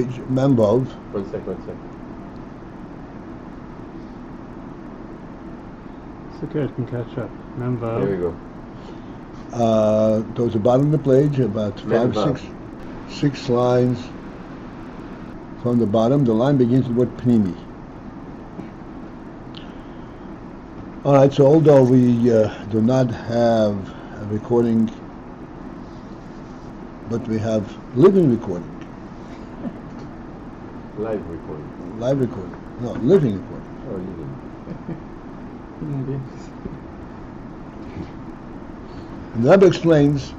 Membov. One second. It's okay, it can catch up. Memvav. There we go. Towards the bottom of the page, about Memvav. six lines from the bottom. The line begins with the word pnimi. All right, so although we do not have a recording, but we have living recording. Live recording. Live recording. No, living recording. Oh, living. And the Rebbe explains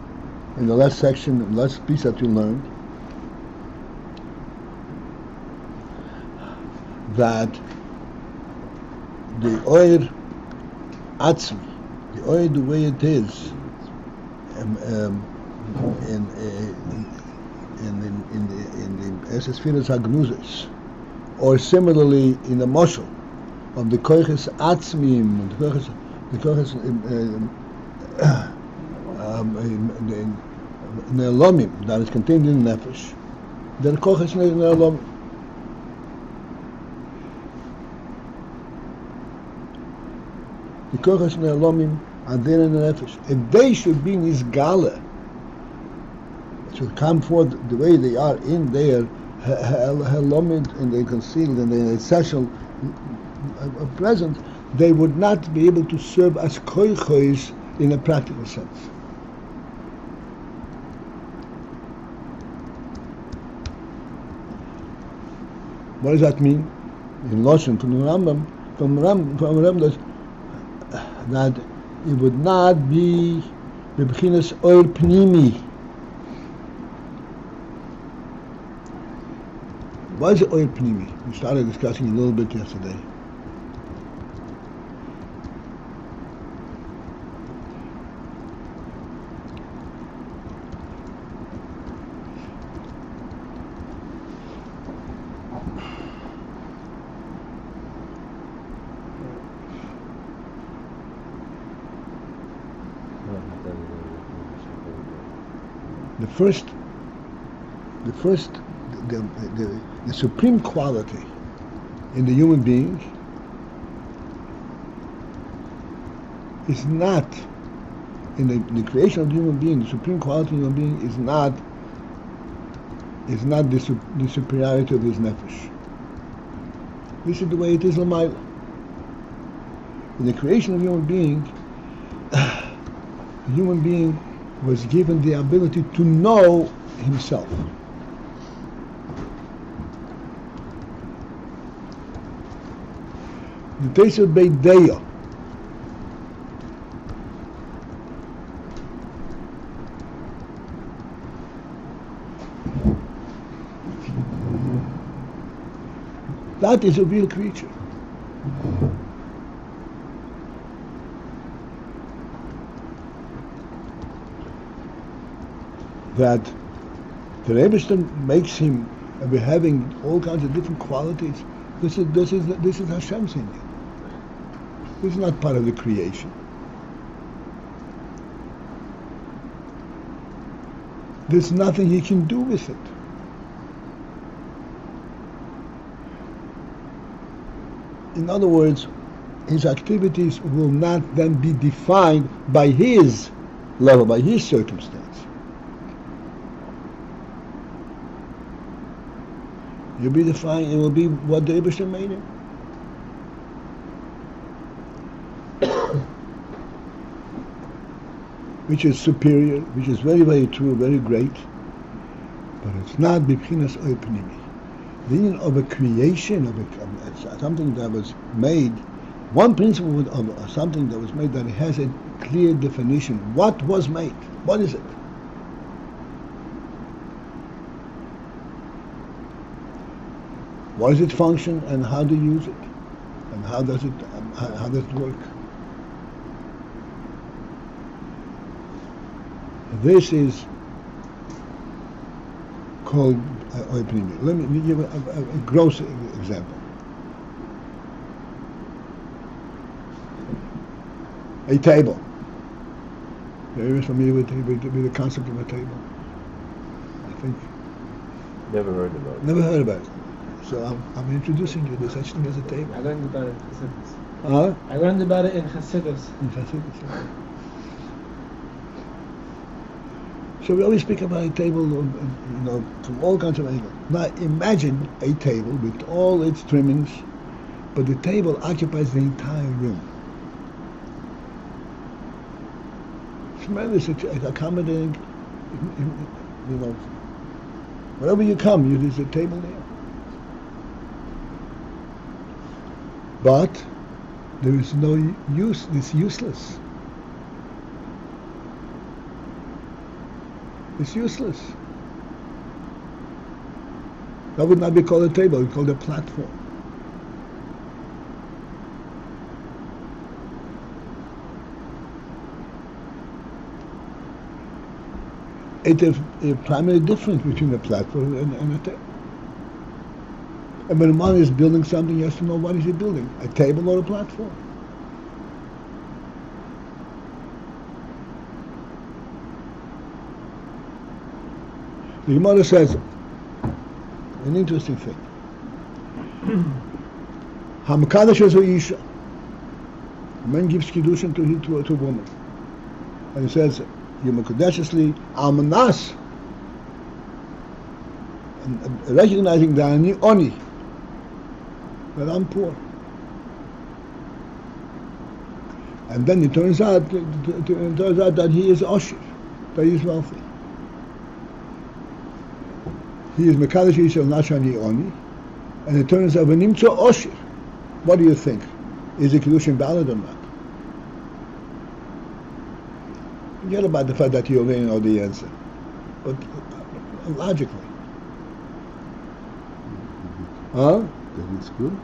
in the last section, the last piece that you learned, that the Oyr Atzmi, the Oyr the way it is, in the Esesphiras HaGnuzes, or similarly in the Moshel of the Koiches Atzmim, the Koiches Ne'elomim, that is contained in the Nefesh, the Koiches Ne'elomim. The Koiches Ne'elomim are there in the Nefesh, and they should be Nizgala, should come forth the way they are in their helomid and they concealed and their essential present. They would not be able to serve as koichos in a practical sense. What does that mean? In Loshen from the Rambam, that it would not be b'chinas or pnimi. What is Oyr pnimi? We started discussing a little bit yesterday. The supreme quality in the human being is not in the creation of the human being. The supreme quality of the human being is not the superiority of his nefesh. This is the way it is l'mayla. In the creation of the human being, the human being was given the ability to know himself. The Teisel Beideya, that is a real creature. That the Rebbe makes him having all kinds of different qualities. This is Hashem's in you. This is not part of the creation. There's nothing he can do with it. In other words, his activities will not then be defined by his level, by his circumstance. You'll be defined, it will be what the Eibusher made him. Which is superior, which is very, very true, very great, but it's not b'chinas or pnimi. The meaning of a creation, of something that was made, one principle of something that was made, that it has a clear definition. What was made? What is it? What is its function, and how to use it, and how does it work? This is called pnimi. Let me give a gross example. A table. Are you familiar with the concept of a table? I think Never heard about it. Never heard about it. So I'm introducing you to such thing as a table. I learned about it in Chassidus. I learned about it in Chassidus. So we always speak about a table, from all kinds of angles. Now imagine a table with all its trimmings, but the table occupies the entire room. Tremendous, it's accommodating. Wherever you come, there's a table there. But there is no use. It's useless. It's useless. That would not be called a table, it would be called a platform. It is a primary difference between a platform and a table. And when one is building something, he has to know what is he building, a table or a platform. The Gemara says an interesting thing. Hamakadosh is Isha. A man gives kiddushin to a woman, and he says, "Yomukadeshesli almanas," and recognizing that oni, that I'm poor. And then it turns out that he is Osher, that he is wealthy. He is Mekadosh Yisrael Nashani Oni, and it turns out Venimtza Osher. What do you think? Is the Kiddushin valid or not? Forget about the fact that you already know the answer, but logically. Huh? Then it's good.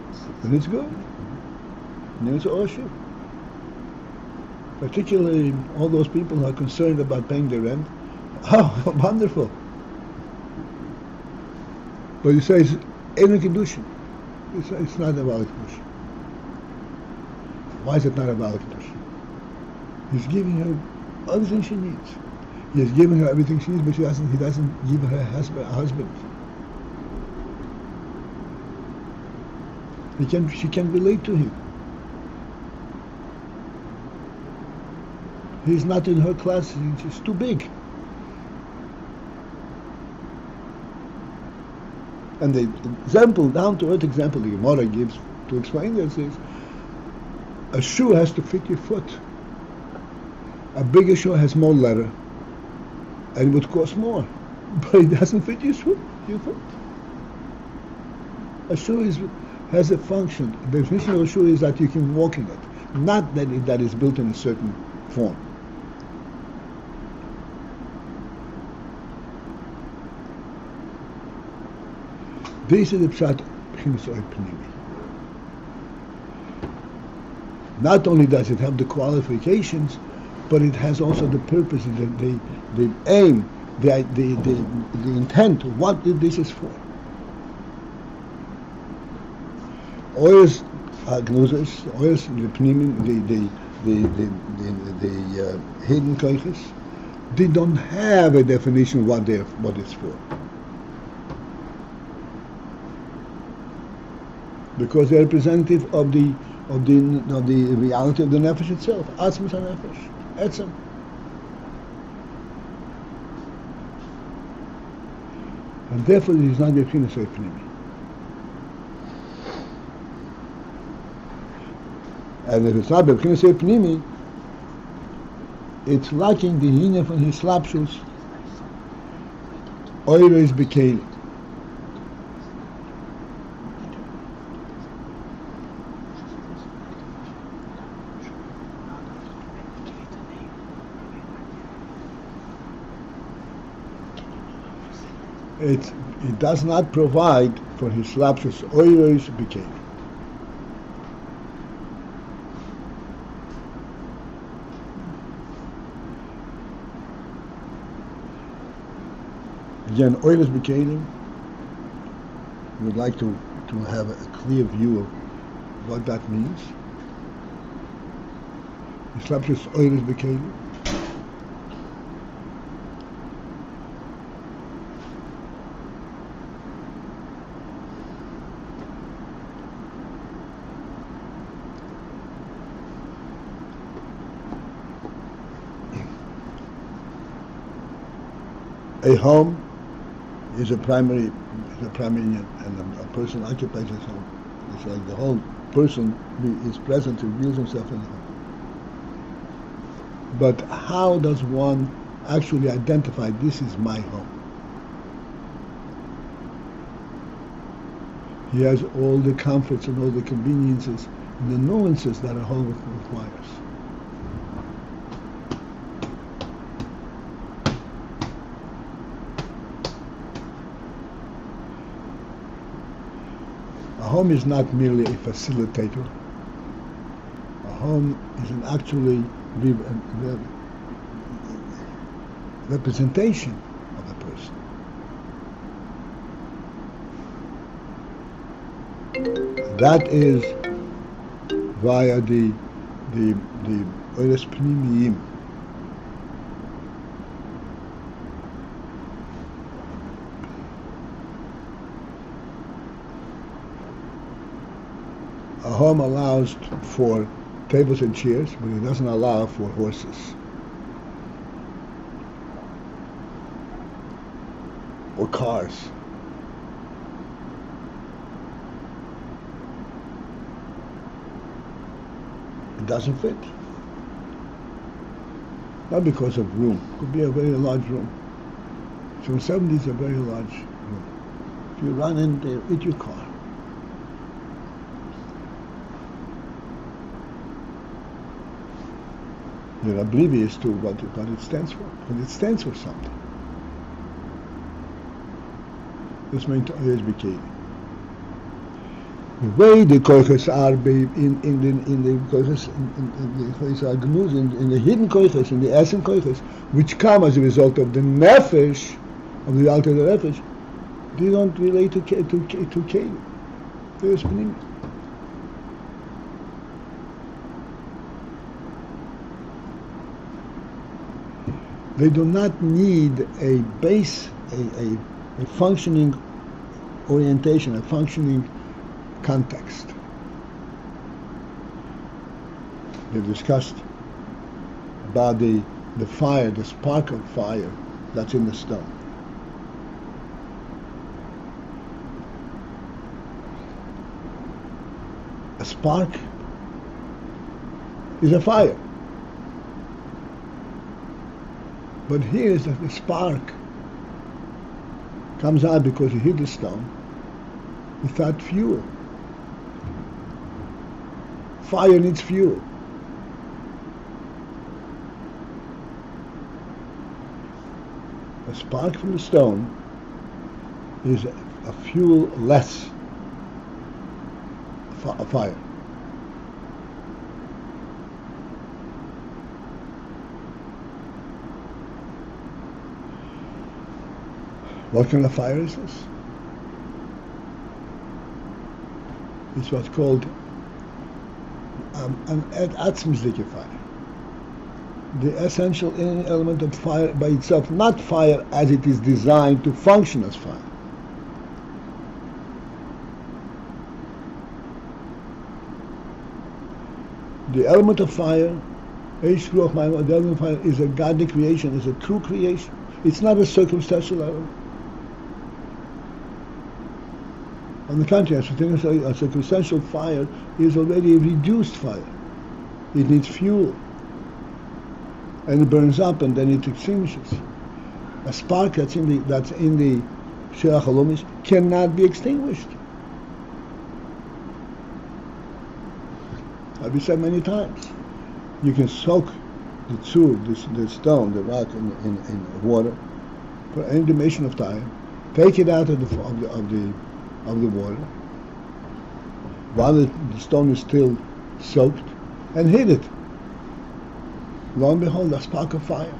Then it's good. Then it's Osher. Particularly all those people who are concerned about paying their rent. Oh, wonderful. But he says, ain't a Kiddushin. It's not a valid Kiddushin. Why is it not a valid Kiddushin? He's giving her everything she needs. He has given her everything she needs, but he doesn't give her a husband. She can relate to him. He's not in her class, she's too big. And the example, down-to-earth example the Gemara gives to explain this is, a shoe has to fit your foot. A bigger shoe has more leather, and it would cost more, but it doesn't fit your foot. A shoe has a function. The definition of a shoe is that you can walk in it, not that it's built in a certain form. This is the pshat pnimi. Not only does it have the qualifications, but it has also the purpose, the aim, the intent, what this is for. Oyos ganuzos, oyos the pnimi, the hidden koiches, they don't have a definition what it's for. Because they're representative of the reality of the nefesh itself. Atzmus ha-nefesh, etzem. And therefore it is not the pnimi of pnimi. And if it's not the pnimi of pnimi, it's lacking the hine von his slapshus, oiros bekeli. It does not provide for his lapsus oiros bekeli. Again, oiros bekeli, we would like to have a clear view of what that means. His lapsus oiros bekeli. A home is a primary union, and a person occupies his home. It's like the whole person is present, reveals himself in the home. But how does one actually identify this is my home? He has all the comforts and all the conveniences and the nuances that a home requires. A home is not merely a facilitator. A home is an actually representation of the person. That is via the pnimi. A home allows for tables and chairs, but it doesn't allow for horses or cars. It doesn't fit. Not because of room. It could be a very large room. So 70 is a very large room. If you run in there, hit your car. You're oblivious to what it stands for. But it stands for something. This may always be key. The way the koiches are in the koiches, in the hidden koiches, in the essence koiches, which come as a result of the nefesh, of the alter nefesh, they don't relate to kelim. They're pnimi. They do not need a base, a functioning orientation, a functioning context. We've discussed about the fire, the spark of fire that's in the stone. A spark is a fire. But here is that the spark comes out because you hit the stone without fuel. Fire needs fuel. A spark from the stone is a fuel-less fire. What kind of fire is this? It's what's called an atzmizlike fire. The essential element of fire by itself, not fire as it is designed to function as fire. The element of fire, the element of fire is a godly creation, is a true creation. It's not a circumstantial element. On the contrary, a circumstantial fire is already a reduced fire. It needs fuel. And it burns up and then it extinguishes. A spark that's in the Shirach HaLomish cannot be extinguished. I've been said many times. You can soak the stone, the rock in water for any duration of time, take it out of the water while the stone is still soaked and hit it. Lo and behold, a spark of fire.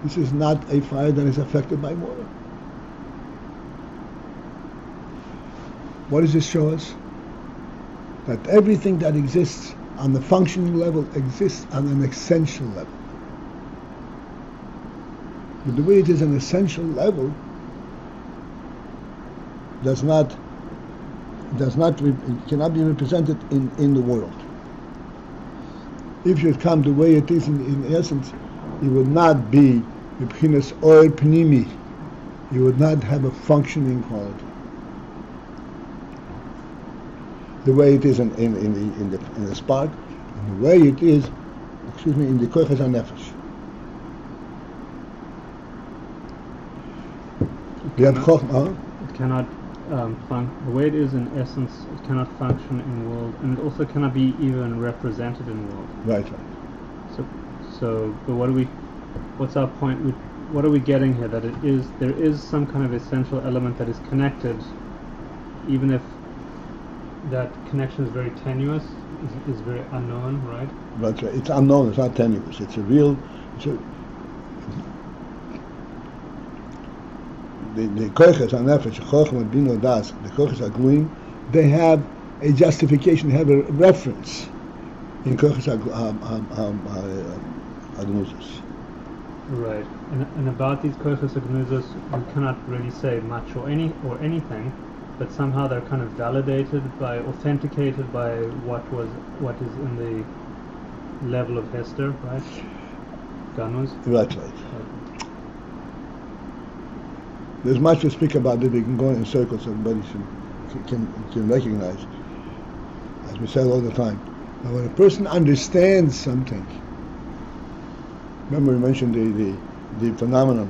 This is not a fire that is affected by water. What does this show us? That everything that exists on the functioning level exists on an essential level. But the way it is an essential level cannot be represented in the world. If you come the way it is in essence, He would not be b'chinas or pnimi. He would not have a functioning quality. The way it is in the spark, and the way it is, in the koiches hanefesh. It cannot the way it is in essence, it cannot function in world, and it also cannot be even represented in world. Right. But what's our point? What are we getting here? That there is some kind of essential element that is connected, even if that connection is very tenuous, is very unknown, right? That's right. It's unknown. It's not tenuous. It's a real. The koiches hanefesh, chochma bina das, the koiches agluim, they have a justification, they have a reference in koiches ganuzos. Right, and about these koiches ganuzos, we cannot really say much or anything, but somehow they're kind of validated authenticated by what is in the level of Hester, right? Ganuz. Right. There's much to speak about that. We can go in circles, so everybody can recognize, as we say all the time. But when a person understands something, remember we mentioned the phenomenon,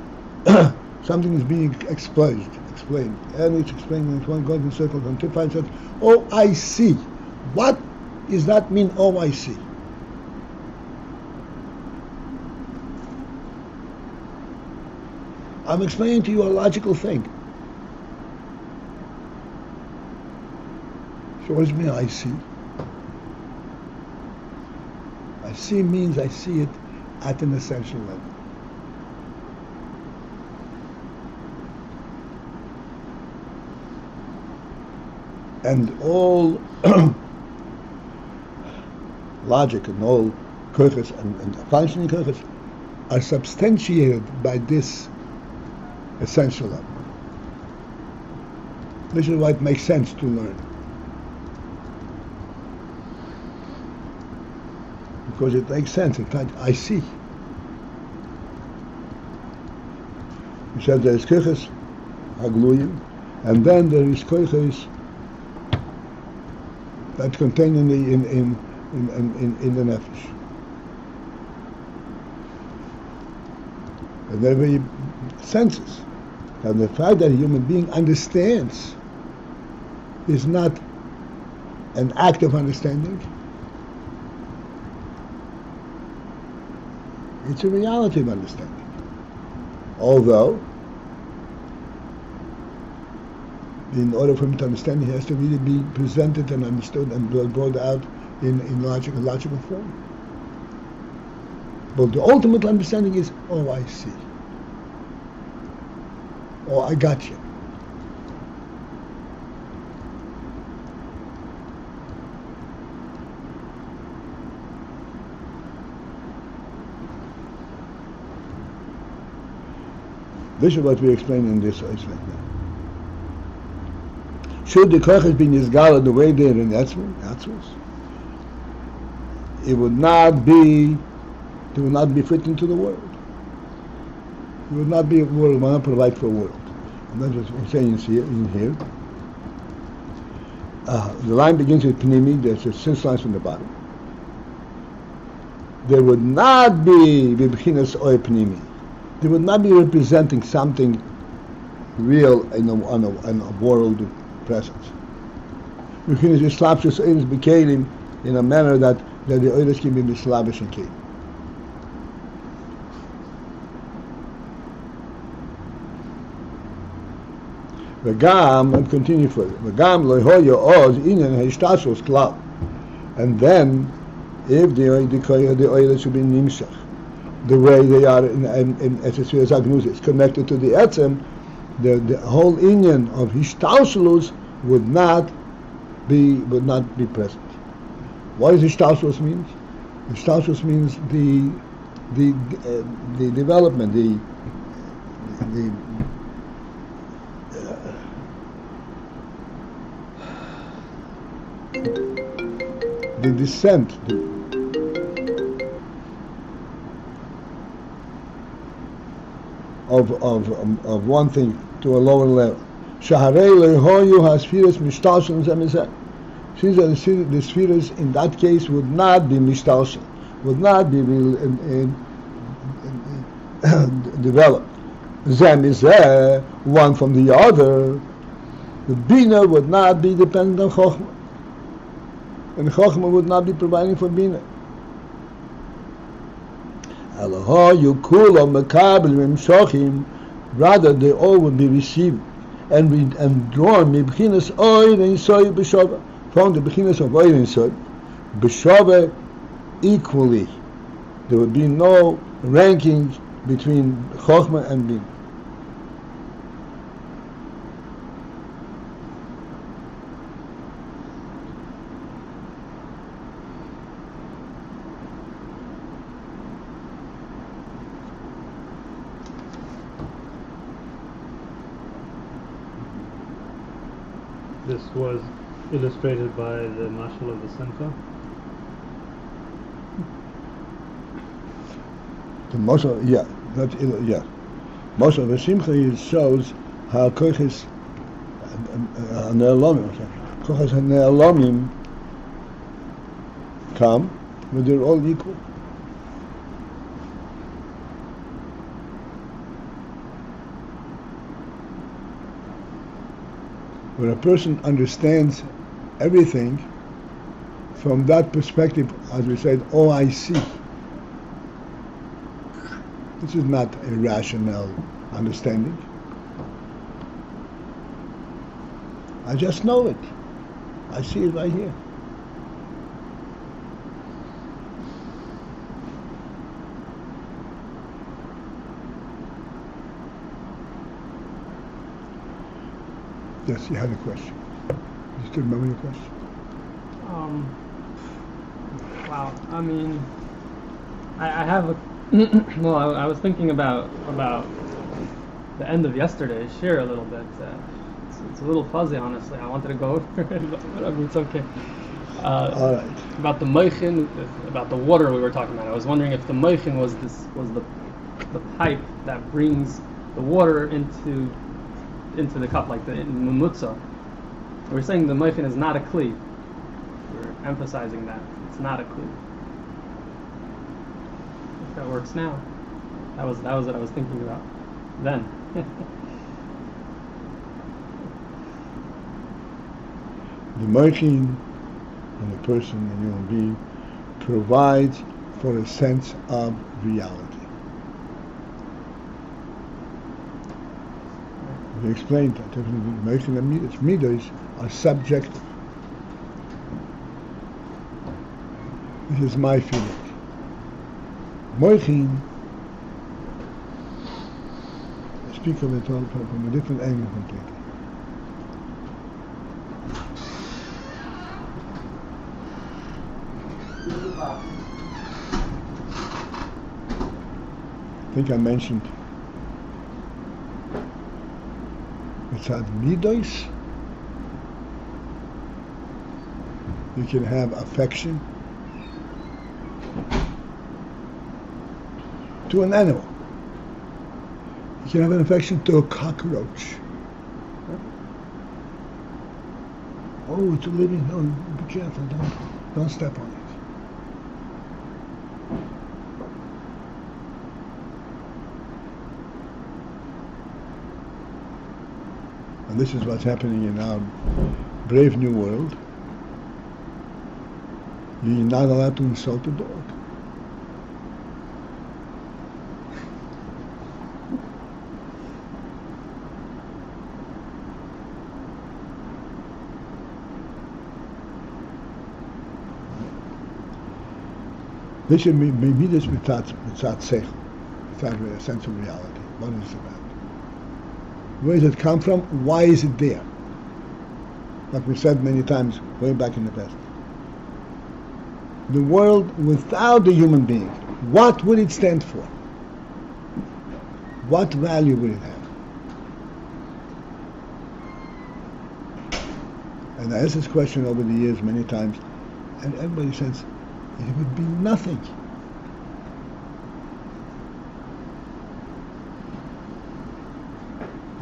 something is being explained, and it's explained, and one goes in circles until finds out, oh, I see. What does that mean, oh, I see? I'm explaining to you a logical thing. So what does it mean, I see? I see means I see it at an essential level. And all logic and all koiches and functioning koiches are substantiated by this essential level. This is why it makes sense to learn. Because it makes sense. In fact, I see. We said there is koiches hagluyim, and then there is koiches that's contained in the nefesh. And there be senses. And the fact that a human being understands is not an act of understanding. It's a reality of understanding. Although, in order for him to understand, he has to really be presented and understood and brought out in logical form. But the ultimate understanding is, oh, I see. Oh, I got you. This is what we explain in this like that. Should the koiches be nizgala the way they're in Atzmos, they would not be fit into the world. It would not be a world, will not provide for a world. And that's what we're saying in here. The line begins with pnimi, there's 6 lines from the bottom. There would not be ve-ichur or pnimi. They would not be representing something real in a world presence. Ve-ichur is slapshus oilis b'kelim in a manner that the oilis can be mislavish and kelim. And continue further. And then, if the oil should be nimshach, the way they are in ganuz is connected to the etzem, the whole inyan of hishtalshelus would not be present. What does hishtalshelus mean? Hishtalshelus means the development, the descent, of one thing to a lower level. Shaharei lehoyu hasfiras mishtalshin zemizeh. Since the spheres in that case would not be mishtalshin, would not be developed. Zemizeh, one from the other. The bina would not be dependent on chokhmah, and chokhmah would not be providing for bina. Rather, they all would be received and drawn from the beginners of Oyer and Soy, b'shava equally. There would be no ranking between chokhmah and bina. This was illustrated by the Marshal of the Simcha. The Marshal, Marshal of the Simcha shows how koches ne'elamim come, but they're all equal. When a person understands everything from that perspective, as we said, oh, I see. This is not a rational understanding. I just know it. I see it right here. Yes, you had a question. You still remember your question? Wow. I mean, I have a. Well, I was thinking about the end of yesterday's share a little bit. It's a little fuzzy, honestly. I wanted to go over it, but whatever, it's okay. All right. About the moichin, about the water we were talking about. I was wondering if the moichin was the pipe that brings the water into the cup, like the mumutza. We're saying the moichin is not a kli. We're emphasizing that it's not a kli. If that works now, that was what I was thinking about then. The moichin in a person, a human being, provides for a sense of reality. We explained that moichin and its midos are subjective. This is my feeling. Moichin, I speak of it all from a different angle completely. I think I mentioned mitzad midos. You can have affection to an animal. You can have an affection to a cockroach. Oh, it's a living. Oh, be careful! Don't step on it. And this is what's happening in our brave new world. You're not allowed to insult a dog. This should be this without seichel, without a sense of reality. What is it about? Where does it come from? Why is it there? Like we said many times, way back in the past. The world without the human being, what would it stand for? What value would it have? And I asked this question over the years many times, and everybody says, it would be nothing.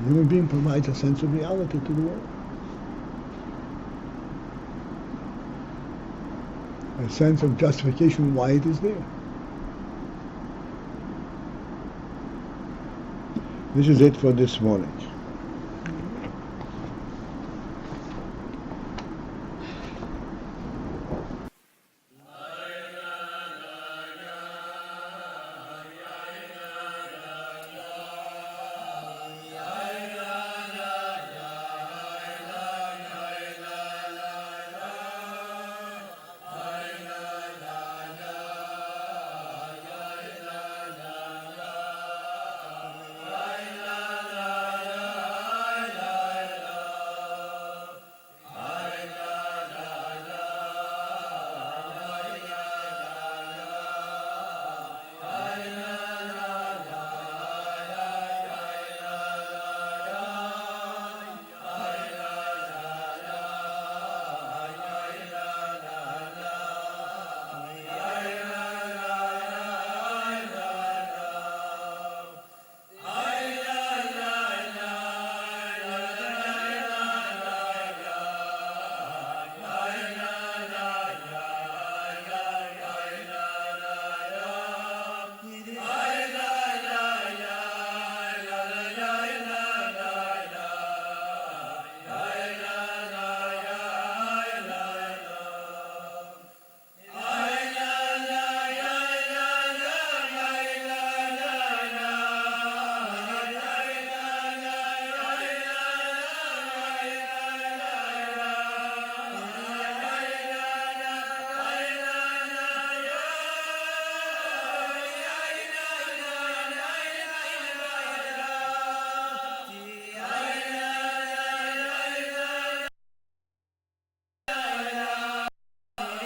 A human being provides a sense of reality to the world. A sense of justification why it is there. This is it for this morning.